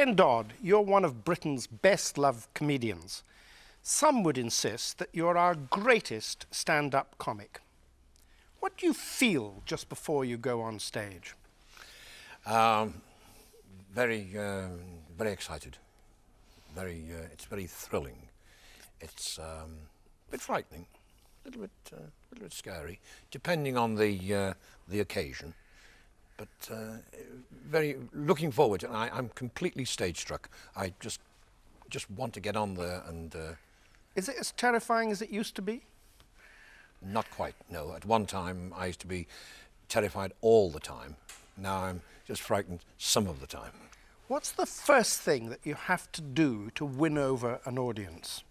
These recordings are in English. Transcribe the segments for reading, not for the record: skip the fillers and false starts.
Ken Dodd, you're one of Britain's best-loved comedians. Some would insist that you're our greatest stand-up comic. What do you feel just before you go on stage? Very excited. It's very thrilling. It's a bit frightening, a little bit scary, depending on the occasion. But very looking forward. I'm completely stage struck. I just want to get on there and. Is it as terrifying as it used to be? Not quite. No. At one time, I used to be terrified all the time. Now I'm just frightened some of the time. What's the first thing that you have to do to win over an audience?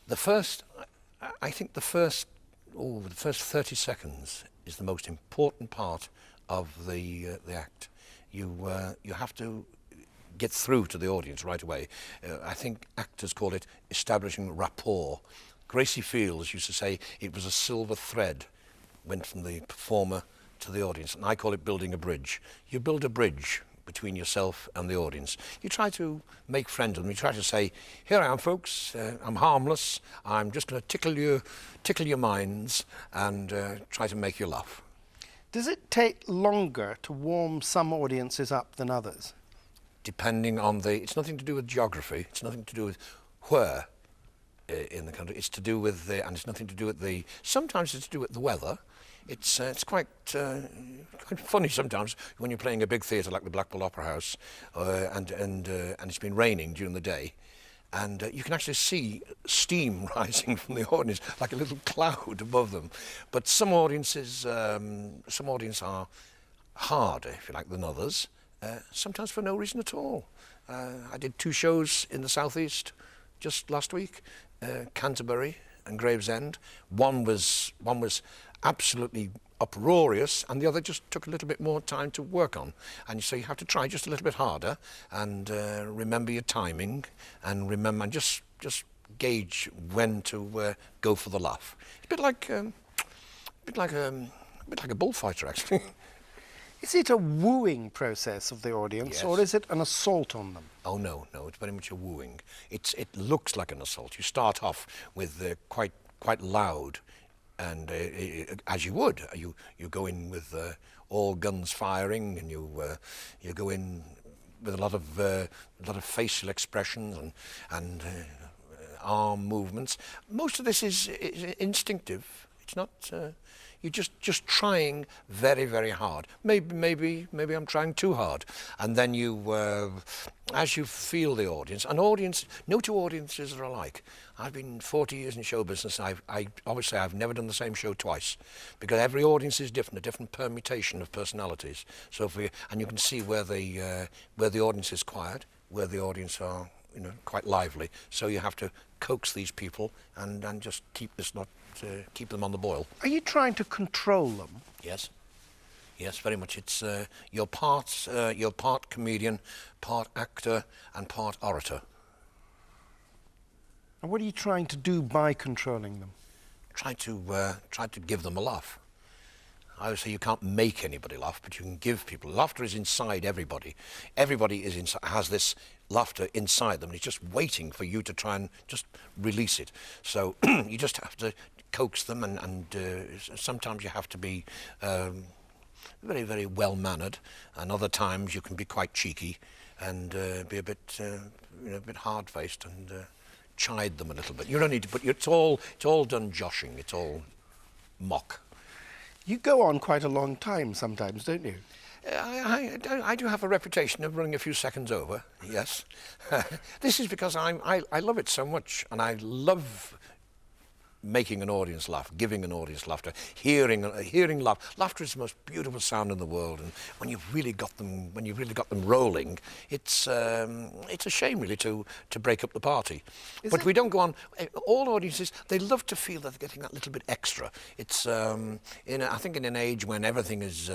I think the first 30 seconds is the most important part of the act. You have to get through to the audience right away. I think actors call it establishing rapport. Gracie Fields used to say it was a silver thread went from the performer to the audience, and I call it building a bridge. You build a bridge between yourself and the audience. You try to make friends with them. You try to say, here I am, folks, I'm harmless, I'm just going to tickle your minds and try to make you laugh. Does it take longer to warm some audiences up than others? Depending on it's nothing to do with geography, it's nothing to do with where in the country, it's to do with and it's nothing to do with sometimes it's to do with the weather. It's quite funny sometimes when you're playing a big theatre like the Liverpool Opera House and it's been raining during the day, and you can actually see steam rising from the audience like a little cloud above them. But some audiences are harder, if you like, than others. Sometimes for no reason at all. I did 2 shows in the southeast just last week, Canterbury and Gravesend. One was absolutely uproarious, and the other just took a little bit more time to work on. And so you have to try just a little bit harder and remember your timing and just gauge when to go for the laugh. It's a bit like a bullfighter, actually. Is it a wooing process of the audience, Yes. or is it an assault on them? Oh no, it's very much a wooing. It looks like an assault. You start off with quite loud, and as you would, you go in with all guns firing, and you go in with a lot of facial expressions and arm movements. Most of this is instinctive. It's not. You're just trying very, very hard. Maybe I'm trying too hard. And then as you feel the audience, no 2 audiences are alike. I've been 40 years in show business. I always say I've never done the same show twice, because every audience is different, a different permutation of personalities. So and you can see where the audience is quiet, where the audience are quite lively. So you have to coax these people and just keep them on the boil. Are you trying to control them? Yes, very much. It's you're part comedian, part actor, and part orator. And what are you trying to do by controlling them? Try to give them a laugh. I would say you can't make anybody laugh, but you can give people. Laughter is inside everybody. Everybody has this laughter inside them, and it's just waiting for you to try and just release it. So you just have to coax them, and sometimes you have to be very, very well-mannered, and other times you can be quite cheeky and be a bit hard-faced and chide them a little bit. You don't need to, but it's all done joshing. It's all mock. You go on quite a long time sometimes, don't you? I do have a reputation of running a few seconds over, yes. This is because I love it so much, and I love making an audience laugh, giving an audience laughter, hearing laugh. Laughter is the most beautiful sound in the world, and when you've really got them rolling, it's a shame really to break up the party. But we don't go on. All audiences, they love to feel that they're getting that little bit extra. It's I think in an age when everything is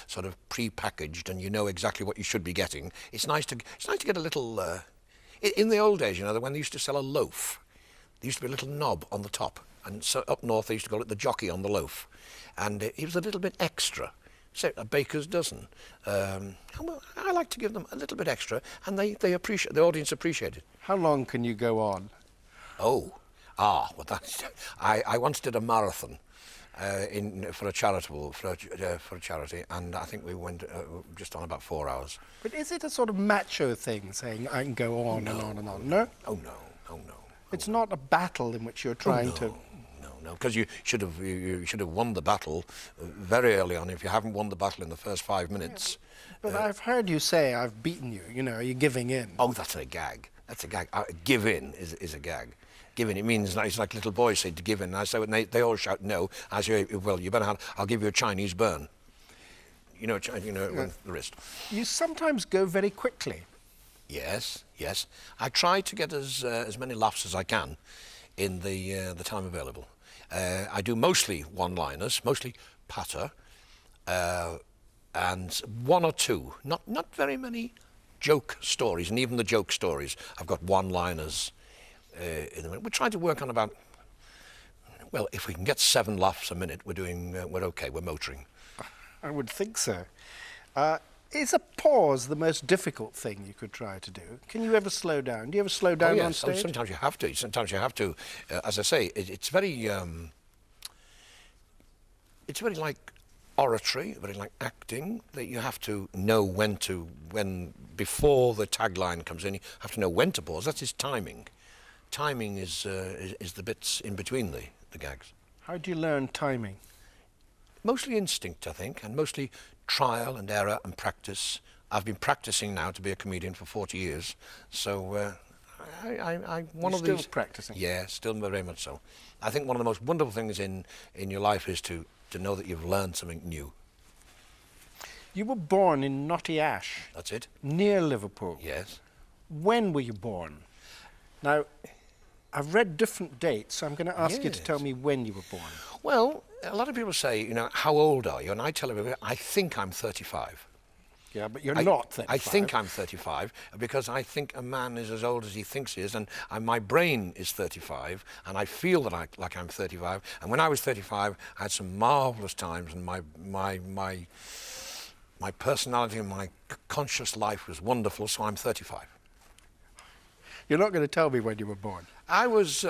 sort of pre-packaged and you know exactly what you should be getting, it's nice to get a little. In the old days, when they used to sell a loaf, there used to be a little knob on the top. And so up north they used to call it the jockey on the loaf. And it was a little bit extra say a baker's dozen. Well, I like to give them a little bit extra, and they appreciate, the audience appreciate it. How long can you go on? Well, that's. I once did a marathon for a charity, and I think we went just on about 4 hours. But is it a sort of macho thing, saying I can go on and on and on? No? Oh no. It's not a battle in which you're trying to... No, because you should have won the battle very early on. If you haven't won the battle in the first 5 minutes... But I've heard you say, I've beaten you, you know, you're giving in. Oh, that's a gag. That's a gag. Give in is a gag. Give in, it means, it's like little boys say to give in. I say, when they all shout no, I say, well, you better have, I'll give you a Chinese burn. You know, with the wrist. You sometimes go very quickly. Yes. I try to get as many laughs as I can in the time available. I do mostly one-liners, mostly patter, and one or two, not very many joke stories, and even the joke stories, I've got one-liners in them. We try to work on about, well, if we can get 7 laughs a minute, we're okay, we're motoring. I would think so. Is a pause the most difficult thing you could try to do? Can you ever slow down? Do you ever slow down on stage? Sometimes you have to. Sometimes you have to. As I say, it's very like oratory, very like acting, that you have to know when before the tagline comes in, you have to know when to pause. That's his timing. Timing is the bits in between the gags. How do you learn timing? Mostly instinct, I think, and mostly trial and error and practice. I've been practicing now to be a comedian for 40 years, so Still practicing? Yeah, still very much so. I think one of the most wonderful things in your life is to know that you've learned something new. You were born in Knotty Ash. That's it. Near Liverpool. Yes. When were you born? Now, I've read different dates, so I'm going to ask you to tell me when you were born. Well, a lot of people say, how old are you? And I tell everybody, I think I'm 35. Yeah, but you're not 35. I think I'm 35 because I think a man is as old as he thinks he is, and my brain is 35, and I feel that like I'm 35. And when I was 35, I had some marvellous times, and my personality and my conscious life was wonderful, so I'm 35. You're not going to tell me when you were born. I was.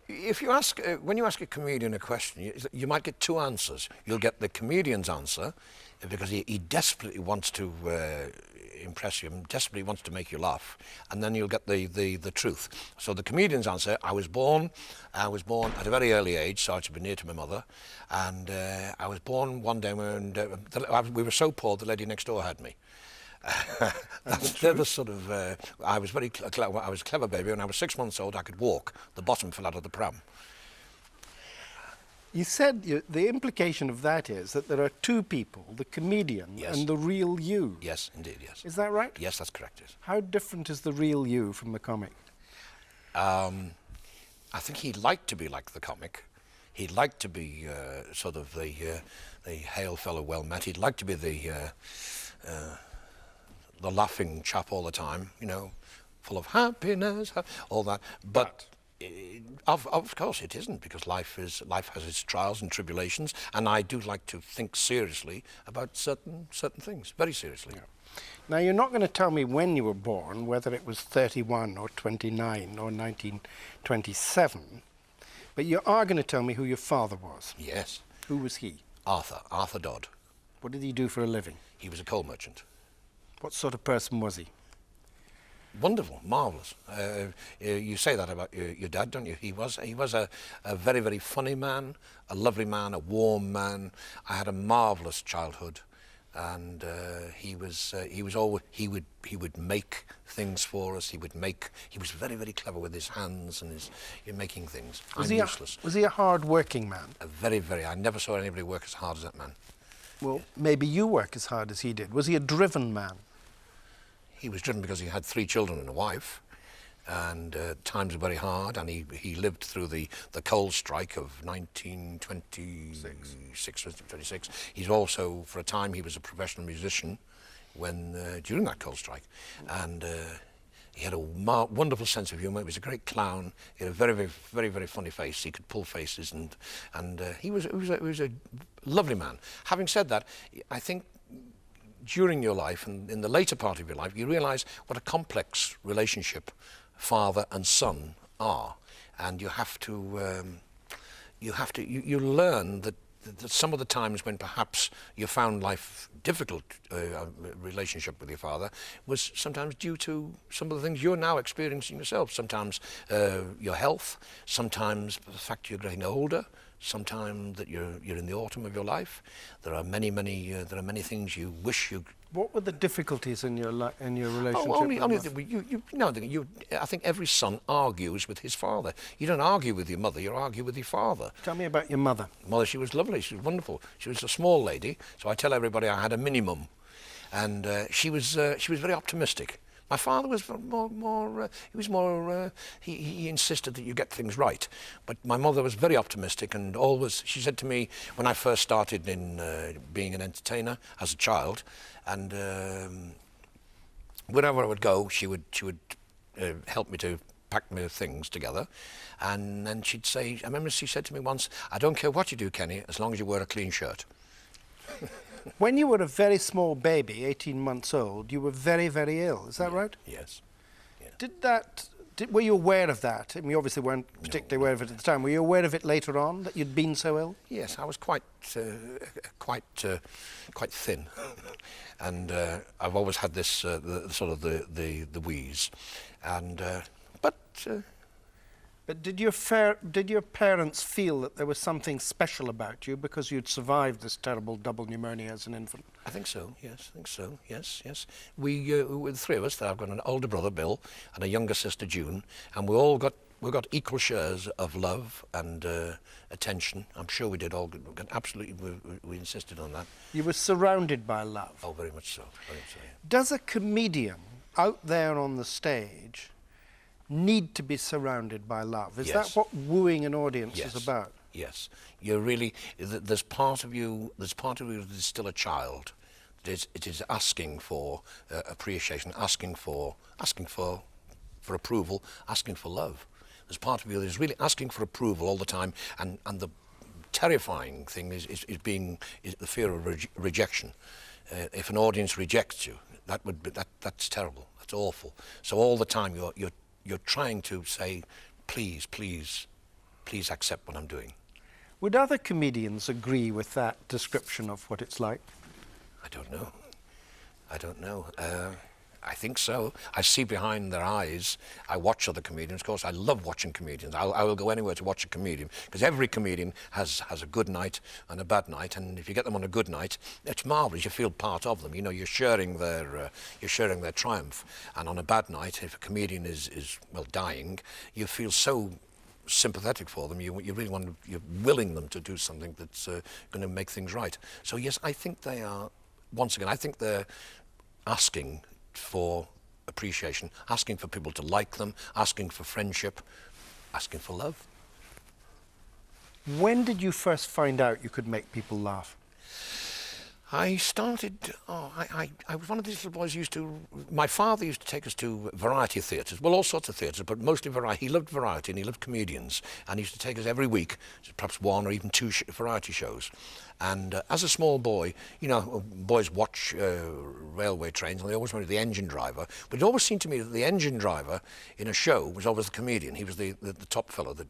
When you ask a comedian a question, you might get 2 answers. You'll get the comedian's answer, because he desperately wants to impress you, desperately wants to make you laugh, and then you'll get the truth. So the comedian's answer: I was born at a very early age, so I had to be near to my mother, and I was born one day when we were so poor the lady next door had me. They're the sort of. I was very clever. I was a clever baby. When I was 6 months old, I could walk. The bottom fell out of the pram. You said the implication of that is that there are 2 people: the comedian and the real you. Yes, indeed. Yes. Is that right? Yes, that's correct. Yes. How different is the real you from the comic? I think he'd like to be like the comic. He'd like to be sort of the hail fellow well met. He'd like to be the laughing chap all the time, full of happiness, all that. But of course it isn't, because life has its trials and tribulations, and I do like to think seriously about certain things, very seriously. Yeah. Now, you're not going to tell me when you were born, whether it was 31 or 29 or 1927, but you are going to tell me who your father was. Yes. Who was he? Arthur Dodd. What did he do for a living? He was a coal merchant. What sort of person was he? Wonderful, marvellous. You say that about your dad, don't you? He was a very, very funny man, a lovely man, a warm man. I had a marvellous childhood, and he would make things for us. He was very, very clever with his hands and in making things. I'm useless. Was he a hard-working man? Very, very. I never saw anybody work as hard as that man. Well, maybe you work as hard as he did. Was he a driven man? He was driven because he had 3 children and a wife, and times were very hard, and he lived through the coal strike of 1926. He's also, for a time, he was a professional musician during that coal strike, and He had a wonderful sense of humour. He was a great clown. He had a very, very, very, very funny face. He could pull faces, and he was a lovely man. Having said that, I think during your life and in the later part of your life, you realise what a complex relationship father and son are, and you learn that some of the times when perhaps you found life difficult, relationship with your father, was sometimes due to some of the things you're now experiencing yourself. Sometimes your health, sometimes the fact you're getting older, sometimes that you're in the autumn of your life. There are many things you wish you. What were the difficulties in your relationship? I think every son argues with his father. You don't argue with your mother, you argue with your father. Tell me about your mother. Mother, she was lovely, she was wonderful. She was a small lady, so I tell everybody I had a minimum. And she was very optimistic. My father was he insisted that you get things right. But my mother was very optimistic, and always, she said to me when I first started in being an entertainer as a child, and wherever I would go, she would help me to pack my things together. And then she'd say, I remember she said to me once, "I don't care what you do, Kenny, as long as you wear a clean shirt." When you were a very small baby, 18 months old, you were very, very ill. Is that right? Yes. Yeah. Were you aware of that? I mean, you obviously weren't particularly aware of it at the time. Were you aware of it later on, that you'd been so ill? Yes, I was quite thin, and I've always had this the wheeze, and But did your parents feel that there was something special about you because you'd survived this terrible double pneumonia as an infant? I think so, yes, yes. We the three of us, I've got an older brother, Bill, and a younger sister, June, and we got equal shares of love and attention. I'm sure we did all. Absolutely, we insisted on that. You were surrounded by love. Oh, very much so, very much so. Yeah. Does a comedian out there on the stage need to be surrounded by love? Is that what wooing an audience is about? Yes. You're really, there's part of you that is still a child. It is asking for appreciation, asking for approval, asking for love. There's part of you that is really asking for approval all the time, and the terrifying thing is the fear of rejection. If an audience rejects you, that's terrible. That's awful. So all the time you're trying to say, please accept what I'm doing. Would other comedians agree with that description of what it's like? I don't know. I think so. I see behind their eyes. I watch other comedians. Of course, I love watching comedians. I will go anywhere to watch a comedian, because every comedian has a good night and a bad night. And if you get them on a good night, it's marvellous. You feel part of them. You know, you're sharing their triumph. And on a bad night, if a comedian is dying, you feel so sympathetic for them. You're willing them to do something that's going to make things right. So yes, I think they are. Once again, I think they're asking for appreciation, asking for people to like them, asking for friendship, asking for love. When did you first find out you could make people laugh? I started, I was one of these little boys my father used to take us to variety theatres, well, all sorts of theatres, but mostly variety. He loved variety and he loved comedians, and he used to take us every week, perhaps one or even two variety shows. And as a small boy, you know, boys watch railway trains, and they always wanted the engine driver, but it always seemed to me that the engine driver in a show was always the comedian. He was the top fellow, the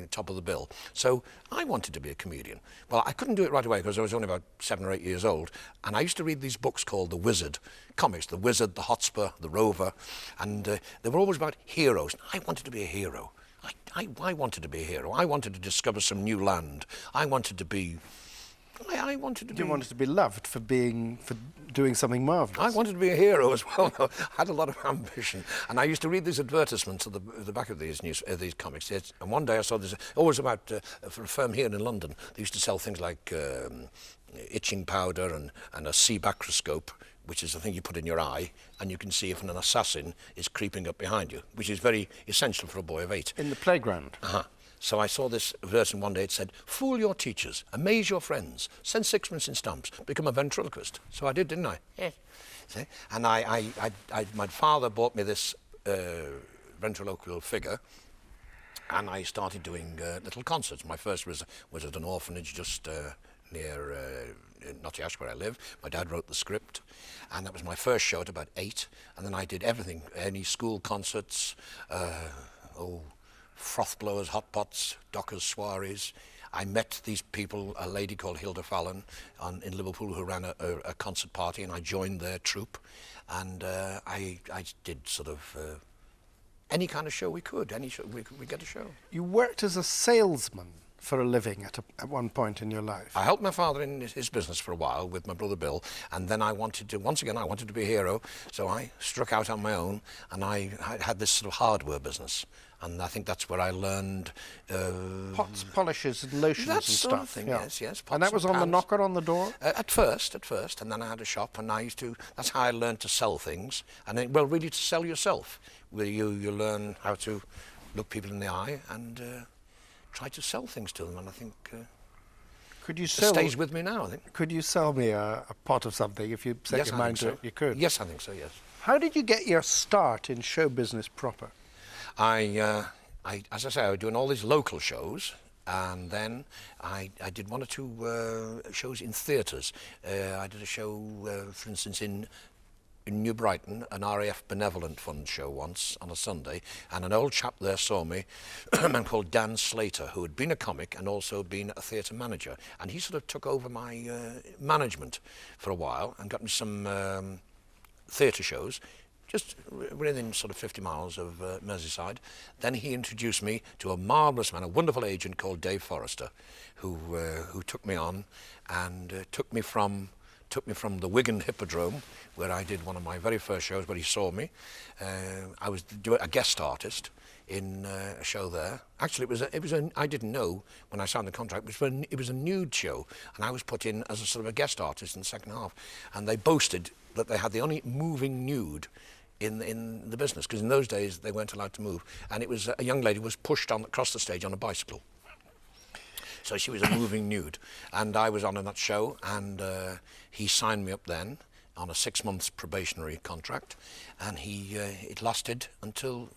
top of the bill. So I wanted to be a comedian. Well, I couldn't do it right away because I was only about 7 or 8 years old, and I used to read these books called The Wizard, comics, The Wizard, The Hotspur, The Rover, and they were always about heroes. I wanted to be a hero. I wanted to be a hero. I wanted to discover some new land. I wanted to be... You wanted to be loved for doing something marvellous. I wanted to be a hero as well. I had a lot of ambition, and I used to read these advertisements at the back of these comics. And one day I saw this, always about for a firm here in London. They used to sell things like itching powder and a C-bacroscope, which is the thing you put in your eye, and you can see if an assassin is creeping up behind you, which is very essential for a boy of 8. In the playground? Uh-huh. So I saw this verse, and one day it said, "Fool your teachers, amaze your friends, send sixpence in stamps, become a ventriloquist." So I did, didn't I? Yes. See? And my father bought me this ventriloquial figure, and I started doing little concerts. My first was at an orphanage just near Knotty Ash, where I live. My dad wrote the script, and that was my first show at about 8. And then I did everything, any school concerts, froth blowers, hot pots, dockers, soirees. I met these people, a lady called Hilda Fallon in Liverpool who ran a concert party, and I joined their troupe, and I did sort of any kind of show we could, any show we get a show. You worked as a salesman for a living at one point in your life. I helped my father in his business for a while with my brother Bill, and then I wanted to be a hero, so I struck out on my own, and I had this sort of hardware business, and I think that's where I learned pots, polishes, and lotions that and sort stuff. of thing. Yeah. Yes. And that was on the knocker on the door. At first, and then I had a shop, and that's how I learned to sell things, and then, well, really to sell yourself, where you learn how to look people in the eye and try to sell things to them, and I think could you it sell? stays with me now, I think. Could you sell me a pot of something if you set Yes, your I mind think to so. it? You could. Yes, I think so. Yes. How did you get your start in show business proper? I as I say, I was doing all these local shows, and then I did one or two shows in theatres. I did a show, for instance, in New Brighton, an RAF Benevolent Fund show once on a Sunday, and an old chap there saw me, a man called Dan Slater, who had been a comic and also been a theatre manager, and he sort of took over my management for a while and got me some theatre shows, just within sort of 50 miles of Merseyside. Then he introduced me to a marvellous man, a wonderful agent called Dave Forrester, who took me on and took me from the Wigan Hippodrome, where I did one of my very first shows, where he saw me. I was a guest artist in a show there. Actually, I didn't know when I signed the contract, it was a nude show, and I was put in as a sort of a guest artist in the second half. And they boasted that they had the only moving nude in the business, because in those days they weren't allowed to move. And it was a young lady was pushed across the stage on a bicycle. So she was a moving nude, and I was on in that show, and he signed me up then on a 6-month probationary contract, and it lasted until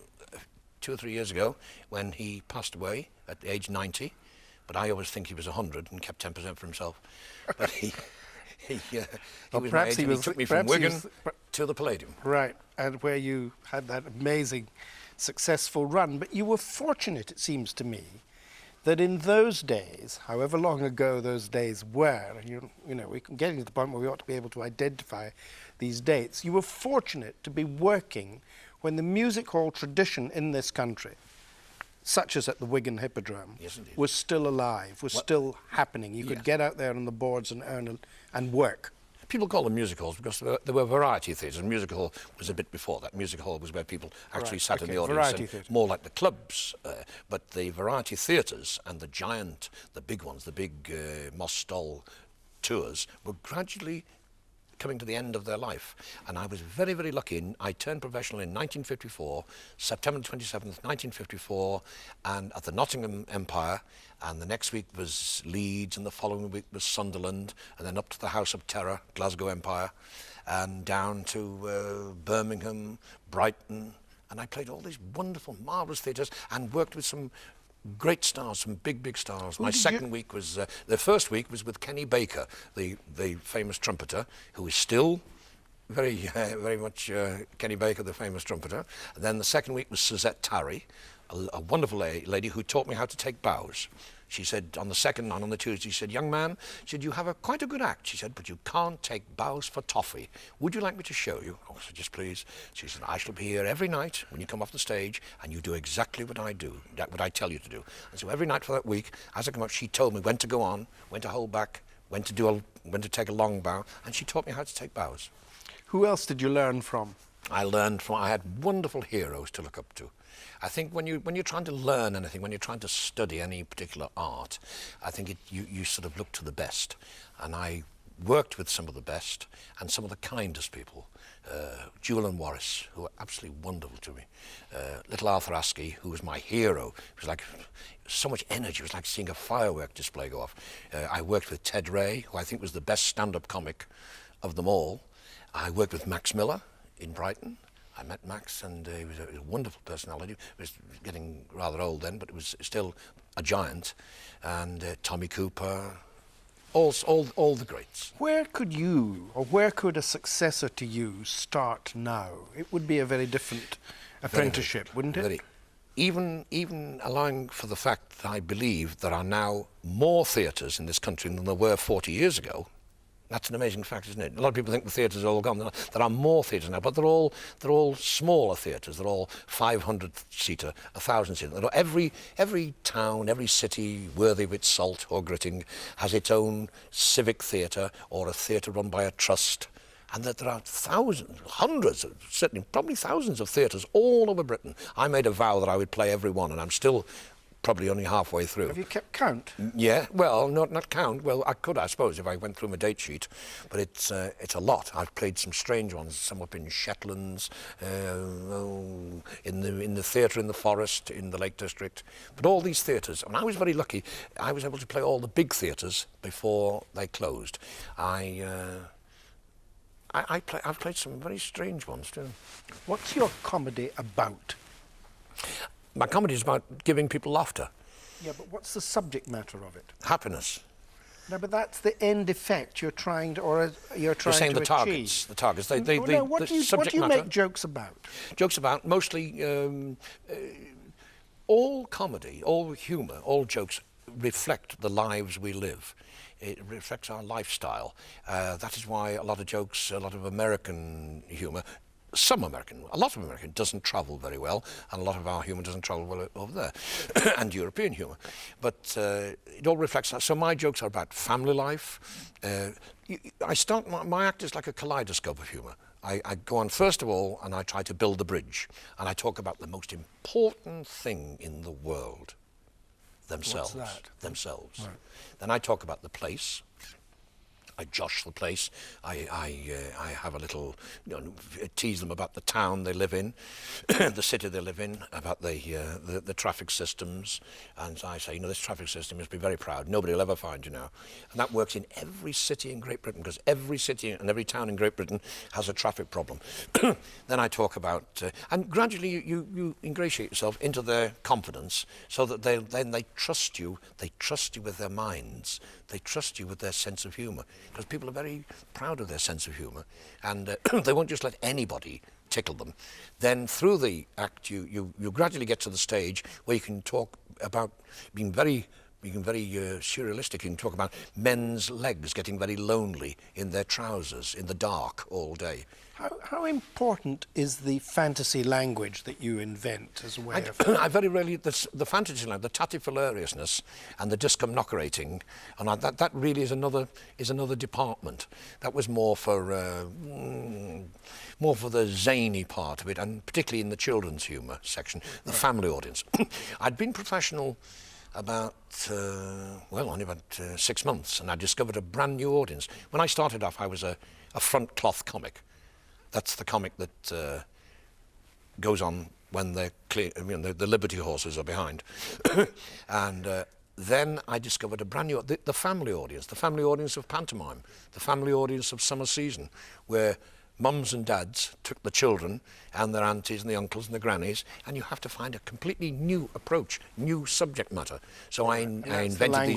2 or 3 years ago, when he passed away at the age 90. But I always think he was 100 and kept 10% for himself. But he was my age, and he took me from Wigan to the Palladium. Right, and where you had that amazing, successful run. But you were fortunate, it seems to me, that in those days, however long ago those days were, you know, we're getting to the point where we ought to be able to identify these dates. You were fortunate to be working when the music hall tradition in this country, such as at the Wigan Hippodrome, yes, was still alive, was still happening. You could get out there on the boards and earn and work. People call them music halls because there were variety theatres, and music hall was a bit before that. Music hall was where people actually sat in the audience, and more like the clubs. But the variety theatres and the big ones, the big Moss Stoll tours, were gradually coming to the end of their life. And I was very, very lucky. I turned professional in 1954, September 27th, 1954, and at the Nottingham Empire. And the next week was Leeds, and the following week was Sunderland, and then up to the House of Terror, Glasgow Empire, and down to Birmingham, Brighton. And I played all these wonderful, marvellous theatres and worked with some great stars, some big, big stars. My second week was, the first week was with Kenny Baker, the famous trumpeter, who is still very much Kenny Baker, the famous trumpeter. And then the second week was Suzette Tarry, a wonderful lady who taught me how to take bows. She said on the second night, on the Tuesday, she said, "Young man," she said, "you have quite a good act," she said, "but you can't take bows for toffee. Would you like me to show you?" I said, "Yes, please." She said, "I shall be here every night when you come off the stage, and you do exactly what I do, what I tell you to do." And so every night for that week, as I come up, she told me when to go on, when to hold back, when to take a long bow, and she taught me how to take bows. Who else did you learn from? I had wonderful heroes to look up to. I think when you're trying to learn anything, when you're trying to study any particular art, I think you sort of look to the best. And I worked with some of the best and some of the kindest people. Jewel and Warris, who were absolutely wonderful to me. Little Arthur Askey, who was my hero. It was like so much energy. It was like seeing a firework display go off. I worked with Ted Ray, who I think was the best stand-up comic of them all. I worked with Max Miller in Brighton. I met Max, and he was a wonderful personality. He was getting rather old then, but he was still a giant. And Tommy Cooper, all the greats. Where could you, or where could a successor to you start now? It would be a very different apprenticeship, wouldn't it? Very. Even allowing for the fact that I believe there are now more theatres in this country than there were 40 years ago. That's an amazing fact, isn't it? A lot of people think the theatres are all gone. There are more theatres now, but they're all smaller theatres. They're all 500-seater, 1,000-seater. Every town, every city worthy of its salt or gritting has its own civic theatre or a theatre run by a trust. And that there are thousands, hundreds, certainly probably thousands of theatres all over Britain. I made a vow that I would play every one, and I'm still probably only halfway through. Have you kept count? Yeah, well, not count. Well, I could, I suppose, if I went through my date sheet, but it's a lot. I've played some strange ones, some up in Shetlands, in the theatre in the Forest, in the Lake District. But all these theatres, and I was very lucky. I was able to play all the big theatres before they closed. I've played some very strange ones too. What's your comedy about? My comedy is about giving people laughter. Yeah, but what's the subject matter of it? Happiness. No, but that's the end effect you're trying to, or you're trying saying to the achieve. The targets. What do you make jokes about? Jokes about mostly all comedy, all humour, all jokes reflect the lives we live. It reflects our lifestyle. That is why a lot of jokes, a lot of American humour, a lot of American doesn't travel very well, and a lot of our humour doesn't travel well over there, and European humour. But it all reflects that. So my jokes are about family life. My act is like a kaleidoscope of humour. I go on first of all, and I try to build the bridge, and I talk about the most important thing in the world. Themselves. What's that? Themselves. Right. Then I talk about the place. I josh the place. I have a little, tease them about the town they live in, the city they live in, about the traffic systems. And I say, this traffic system must be very proud. Nobody will ever find you now. And that works in every city in Great Britain, because every city and every town in Great Britain has a traffic problem. Then I talk about, and gradually you ingratiate yourself into their confidence, so that they trust you. They trust you with their minds. They trust you with their sense of humour, because people are very proud of their sense of humour, and they won't just let anybody tickle them. Then through the act, you gradually get to the stage where you can talk about being very surrealistic. You can talk about men's legs getting very lonely in their trousers in the dark all day. How important is the fantasy language that you invent as a way of... I very rarely... The fantasy language, the tatty-hilariousness and the discomnocerating, and that really is another department. That was more for the zany part of it, and particularly in the children's humour section, the family audience. I'd been professional about, only about 6 months, and I discovered a brand new audience. When I started off, I was a front cloth comic. That's the comic that goes on when they're clear, the Liberty horses are behind. And then I discovered a brand new, the family audience of pantomime, the family audience of summer season, where mums and dads took the children and their aunties and the uncles and the grannies, and you have to find a completely new approach, new subject matter. So I invented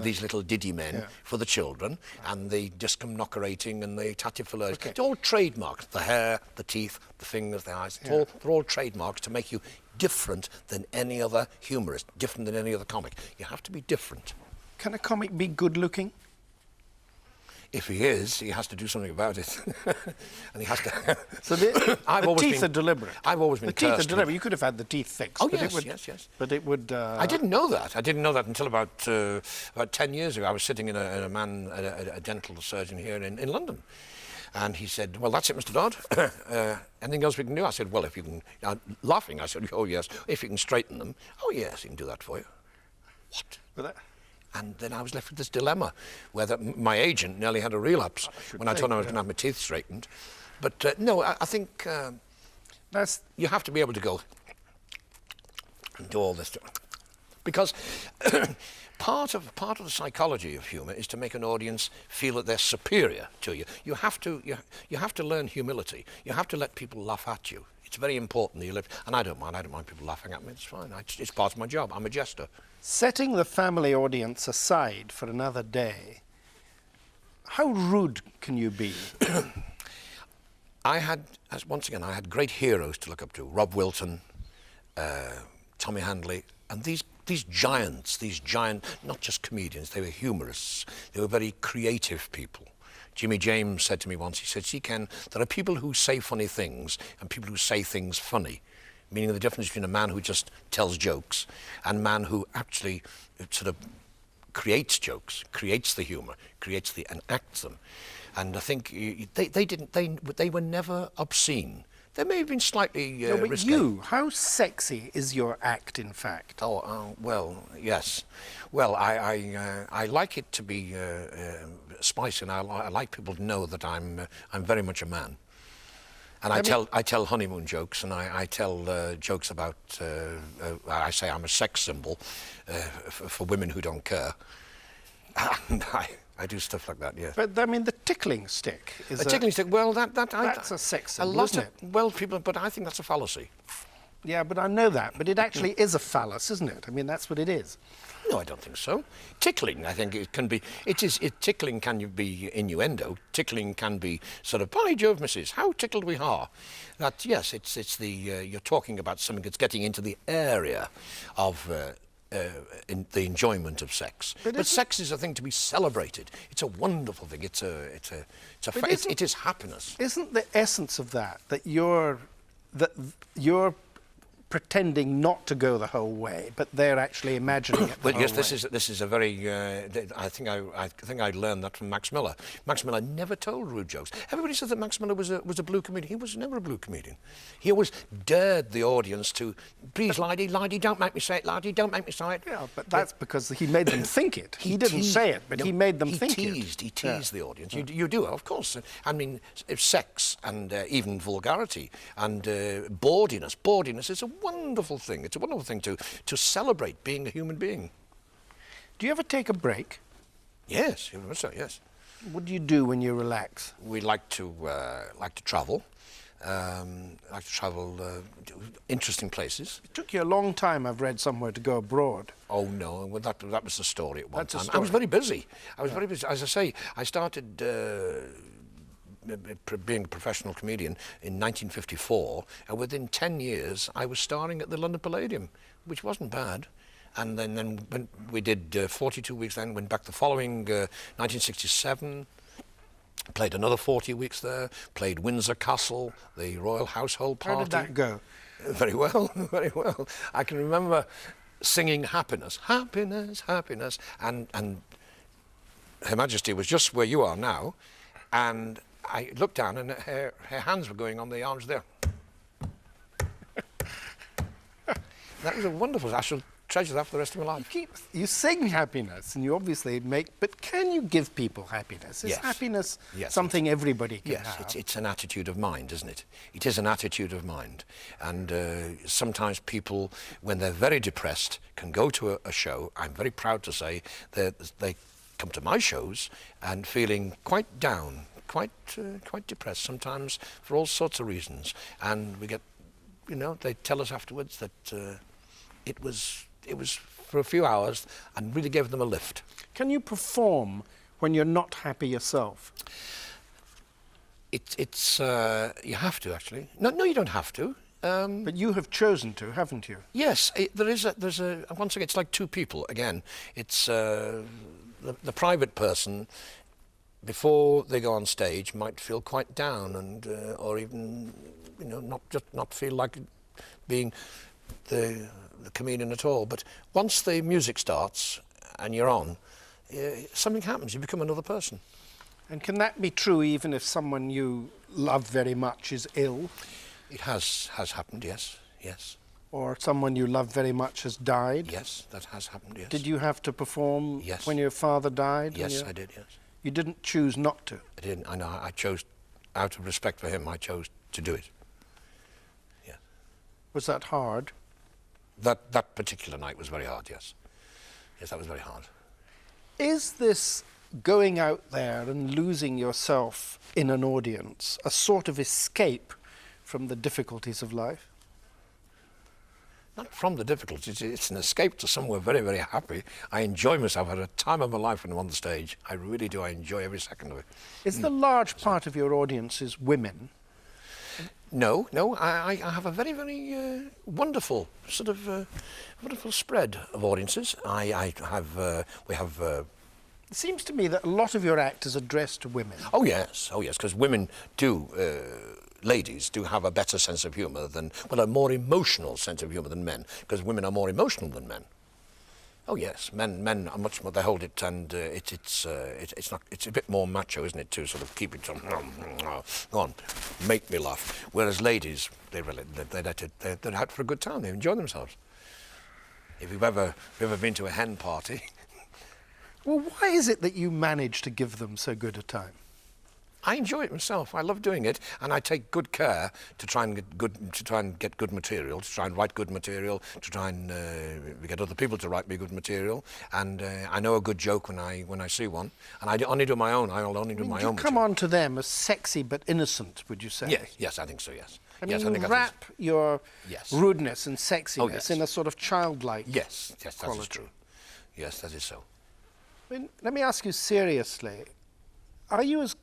these little Diddy Men for the children, and the discomnocerating and the tatty-hilariousty. Okay. It's all trademarks, the hair, the teeth, the fingers, the eyes. They're all trademarks to make you different than any other humorist, different than any other comic. You have to be different. Can a comic be good-looking? If he is, he has to do something about it. And he has to... So the teeth are deliberate. I've always been The teeth are deliberate. You could have had the teeth fixed. Oh, yes. But it would... I didn't know that. I didn't know that until about 10 years ago. I was sitting in a dental surgeon here in London. And he said, well, that's it, Mr. Dodd. Anything else we can do? I said, well, if you can... laughing, I said, oh, yes. If you can straighten them. Oh, yes, he can do that for you. What? But and then I was left with this dilemma, where my agent nearly had a relapse when I told him I was going to have my teeth straightened. But no, I think you have to be able to go and do all this. Because part of the psychology of humour is to make an audience feel that they're superior to you. You have to learn humility. You have to let people laugh at you. It's very important that you live, and I don't mind people laughing at me. It's fine. It's part of my job. I'm a jester. Setting the family audience aside for another day, how rude can you be? I had great heroes to look up to. Rob Wilton, Tommy Handley, and these giants, not just comedians, they were humorists. They were very creative people. Jimmy James said to me once, he said, "See, Ken, there are people who say funny things and people who say things funny," meaning the difference between a man who just tells jokes and a man who actually sort of creates jokes, creates the humour, and acts them. And I think they were never obscene. They may have been slightly No, but risque. how sexy is your act, in fact? Well, yes. Well, I like it to be spicy, and I like people to know that I'm very much a man. And I tell honeymoon jokes, and I tell jokes about. I say I'm a sex symbol for women who don't care. And I do stuff like that, yeah. But I mean, the tickling stick is a tickling stick. Well, that's a sex symbol, isn't it? Well, but I think that's a fallacy. Yeah, but I know that. But it actually is a phallus, isn't it? I mean, that's what it is. No, I don't think so. Tickling, I think it can be. Tickling can be innuendo. Tickling can be sort of, "By Jove, missus, how tickled we are." That, yes, it's the you're talking about something that's getting into the area of in the enjoyment of sex. But sex is a thing to be celebrated. It's a wonderful thing. It is happiness. Isn't the essence of that you're pretending not to go the whole way, but they're actually imagining it? Well, yes, this is a very. I think I learned that from Max Miller. Max Miller never told rude jokes. Everybody says that Max Miller was a blue comedian. He was never a blue comedian. He always dared the audience to, "Please, laddie, don't make me say it, laddie, don't make me say it." Yeah, but that's because he made them think it. He didn't say it, but he made them think it. He teased the audience. You do, of course. I mean, sex and even vulgarity and bawdiness. Bawdiness is a wonderful thing. It's a wonderful thing to celebrate being a human being. Do you ever take a break? Yes, yes. What do you do when you relax? We like to travel. To interesting places. It took you a long time, I've read somewhere, to go abroad. Oh no, well, that was the story at one That's a time. story. I was very busy. Very busy. As I say, I started being a professional comedian in 1954, and within 10 years I was starring at the London Palladium, which wasn't bad. And then when we did 42 weeks, then went back the following 1967, played another 40 weeks there, played Windsor Castle, the Royal Household Party. How did that go? Very well, very well. I can remember singing Happiness, Happiness, Happiness, and Her Majesty was just where you are now, and I looked down and her hands were going on the arms there. That was a wonderful, I shall treasure that for the rest of my life. You sing happiness, and you obviously but can you give people happiness? Is happiness something everybody can have? Yes, it's an attitude of mind, isn't it? It is an attitude of mind. And sometimes people, when they're very depressed, can go to a show. I'm very proud to say that they come to my shows and feeling quite down, quite depressed, sometimes for all sorts of reasons. And we get, they tell us afterwards that it was for a few hours and really gave them a lift. Can you perform when you're not happy yourself? It's you have to, actually. No, you don't have to. But you have chosen to, haven't you? Yes, there's a once again, it's like two people again. It's the private person, before they go on stage, might feel quite down and or even not feel like being the comedian at all. But once the music starts and you're on, something happens. You become another person. And can that be true even if someone you love very much is ill? It has happened, yes. Or someone you love very much has died? Yes, that has happened, yes. Did you have to perform Yes. when your father died? Yes, I did, yes. You didn't choose not to? I didn't. I know. I chose, out of respect for him, I chose to do it. Yeah. Was that hard? That particular night was very hard, yes. Yes, that was very hard. Is this going out there and losing yourself in an audience a sort of escape from the difficulties of life? Not from the difficulties, it's an escape to somewhere very, very happy. I enjoy myself. I had a time of my life when I'm on the stage. I really do. I enjoy every second of it. Is the large part of your audiences women? No, I have a very, very wonderful sort of wonderful spread of audiences. We have. It seems to me that a lot of your act is addressed to women. Oh yes, because women do. Ladies do have a better sense of humour than, well, a more emotional sense of humour than men, because women are more emotional than men. Oh yes, men are much more. They hold it, and it's not. It's a bit more macho, isn't it? To sort of keep it on. Go on, make me laugh. Whereas ladies, they're out for a good time. They enjoy themselves. If you've ever been to a hen party. Well, why is it that you manage to give them so good a time? I enjoy it myself. I love doing it, and I take good care to try and get good material, to try and write good material, to try and get other people to write me good material. And I know a good joke when I see one, and I only do my own. I'll only do my own. You come on to them as sexy but innocent, would you say? Yes, I think so. Yes. I mean, yes, you wrap your rudeness and sexiness in a sort of childlike Yes, quality. that is true. Yes, that is so. I mean, let me ask you seriously. Are you as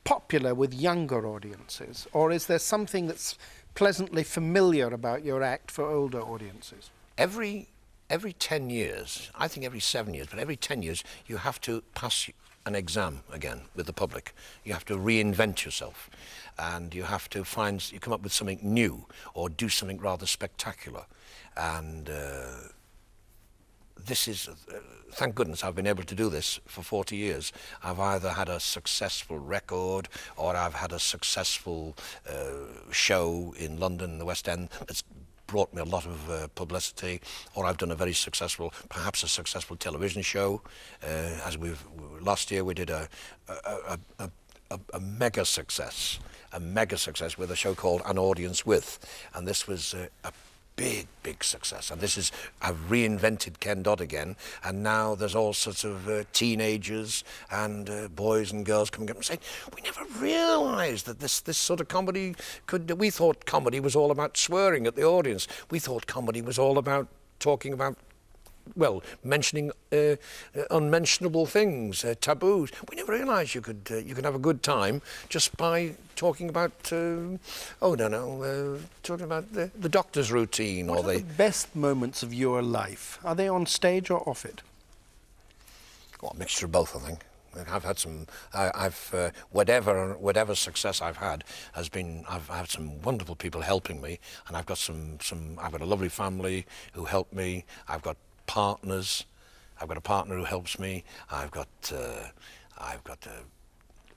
popular with younger audiences, or is there something that's pleasantly familiar about your act for older audiences? Every 10 years, I think every 7 years, but every 10 years, you have to pass an exam again with the public. You have to reinvent yourself, and you have to you come up with something new, or do something rather spectacular. And this is, thank goodness I've been able to do this for 40 years. I've either had a successful record, or I've had a successful show in London, the West End, that's brought me a lot of publicity, or I've done perhaps a successful television show. Last year we did a mega success with a show called An Audience With, and this was a big success. And I've reinvented Ken Dodd again, and now there's all sorts of teenagers and boys and girls coming up and saying, we never realised that this sort of comedy we thought comedy was all about swearing at the audience. We thought comedy was all about talking about, well, mentioning unmentionable things, taboos. We never realised you could have a good time just by talking about talking about the doctor's routine. What are the best moments of your life? Are they on stage or off it? Well, a mixture of both, I think. I've had some. Whatever success I've had has been. I've had some wonderful people helping me, and I've got I've got a lovely family who help me. I've got partners. I've got a partner who helps me. I've got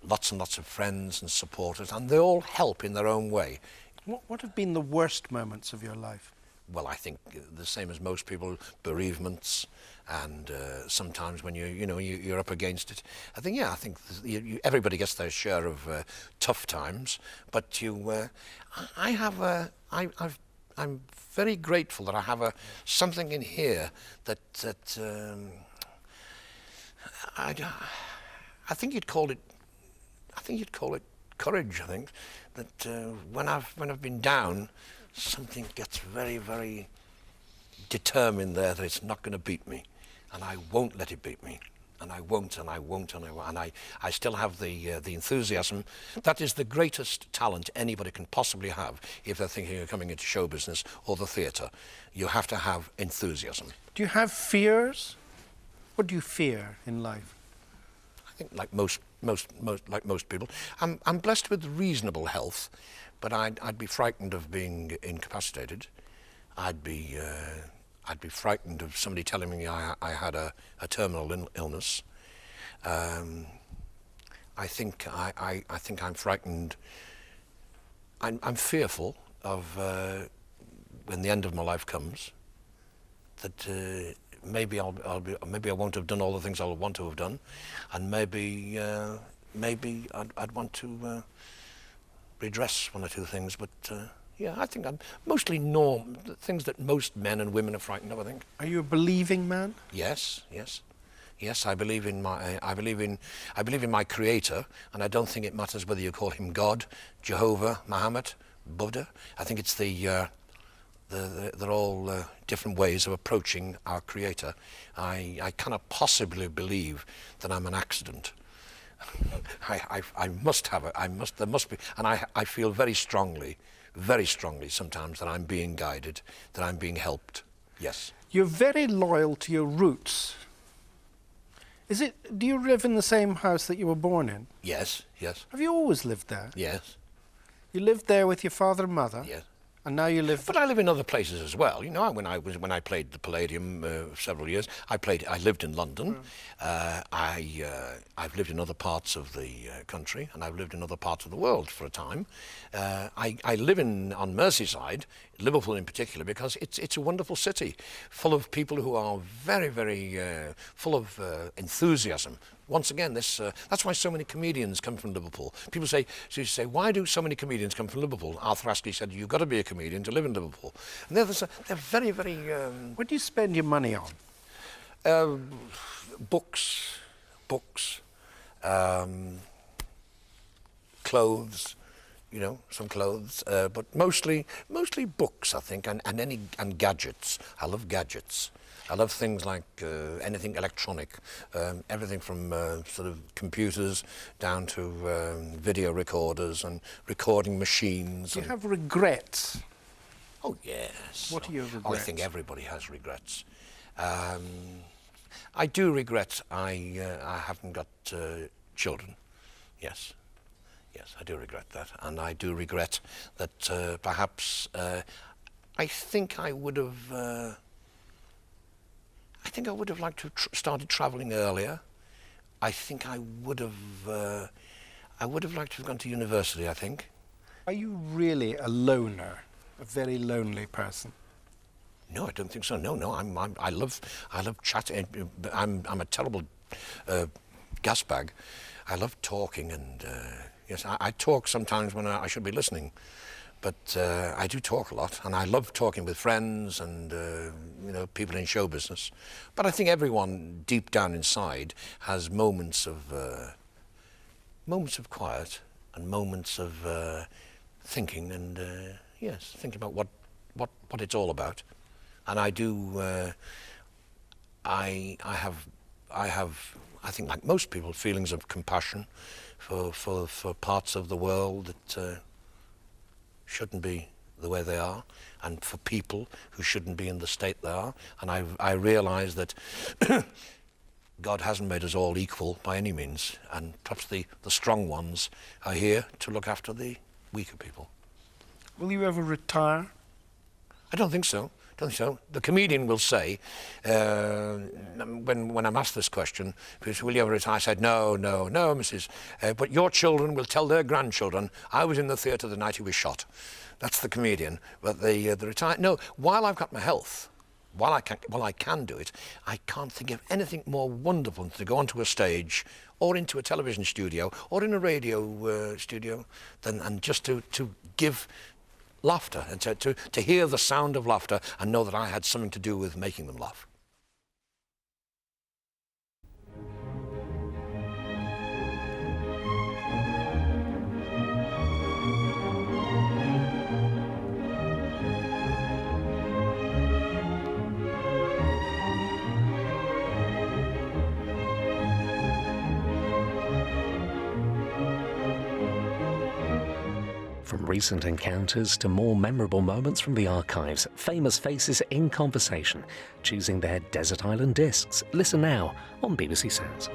lots and lots of friends and supporters, and they all help in their own way. What have been the worst moments of your life? Well, I think the same as most people, bereavements, and sometimes when you're up against it. I think everybody gets their share of tough times, but I'm very grateful that I have something in here that I think you'd call it courage. I think that when I've been down, something gets very, very determined there that it's not going to beat me, and I won't let it beat me, and I won't, and I still have the enthusiasm. That is the greatest talent anybody can possibly have if they're thinking of coming into show business or the theatre. You have to have enthusiasm. Do you have fears? What do you fear in life? I think like most people, I'm blessed with reasonable health, but I'd be frightened of being incapacitated. I'd be frightened of somebody telling me I had a terminal illness. I think I'm frightened. I'm fearful of when the end of my life comes, that maybe maybe I won't have done all the things I'll want to have done, and maybe I'd want to redress one or two things, but Yeah, I think I'm mostly the things that most men and women are frightened of, I think. Are you a believing man? Yes, yes. Yes, I believe in my creator, and I don't think it matters whether you call him God, Jehovah, Muhammad, Buddha. I think it's they're all different ways of approaching our creator. I cannot possibly believe that I'm an accident. I must have there must be, and I feel very strongly sometimes that I'm being guided, that I'm being helped. Yes. You're very loyal to your roots. Do you live in the same house that you were born in? Yes, yes. Have you always lived there? Yes. You lived there with your father and mother? Yes. And now you live... But I live in other places as well. You know, when I played the Palladium several years, I lived in London. I've lived in other parts of the country, and I've lived in other parts of the world for a time. I live on Merseyside, Liverpool in particular, because it's a wonderful city, full of people who are very, very full of enthusiasm. Once again, that's why so many comedians come from Liverpool. People say, why do so many comedians come from Liverpool? Arthur Astley said, you've got to be a comedian to live in Liverpool. And they're very, very... What do you spend your money on? Books, clothes, you know, some clothes, but mostly books, I think, and gadgets. I love gadgets. I love things like anything electronic, everything from sort of computers down to video recorders and recording machines. Do you have regrets? Oh, yes. What are your regrets? Oh, I think everybody has regrets. I do regret I haven't got children. Yes. Yes, I do regret that. And I do regret that perhaps I think I would have... I think I would have liked to have started travelling earlier. I think I would have liked to have gone to university, I think. Are you really a loner, a very lonely person? No, I don't think so. No, I love chatting. I'm a terrible gas bag. I love talking, and yes, I talk sometimes when I should be listening. But I do talk a lot, and I love talking with friends and you know, people in show business. But I think everyone deep down inside has moments of quiet and moments of thinking, and yes, thinking about what it's all about. And I do. I have. I think, like most people, feelings of compassion for parts of the world that. Shouldn't be the way they are, and for people who shouldn't be in the state they are. And I realise that God hasn't made us all equal by any means, and perhaps the strong ones are here to look after the weaker people. Will you ever retire? I don't think so. The comedian will say, when I'm asked this question, because will you ever retire? I said, no, Mrs. But your children will tell their grandchildren, I was in the theatre the night he was shot. That's the comedian. But the retire, no, while I've got my health, while I can do it, I can't think of anything more wonderful than to go onto a stage or into a television studio or in a radio studio and just to give laughter, and to hear the sound of laughter and know that I had something to do with making them laugh. From recent encounters to more memorable moments from the archives, famous faces in conversation, choosing their desert island discs. Listen now on BBC Sounds.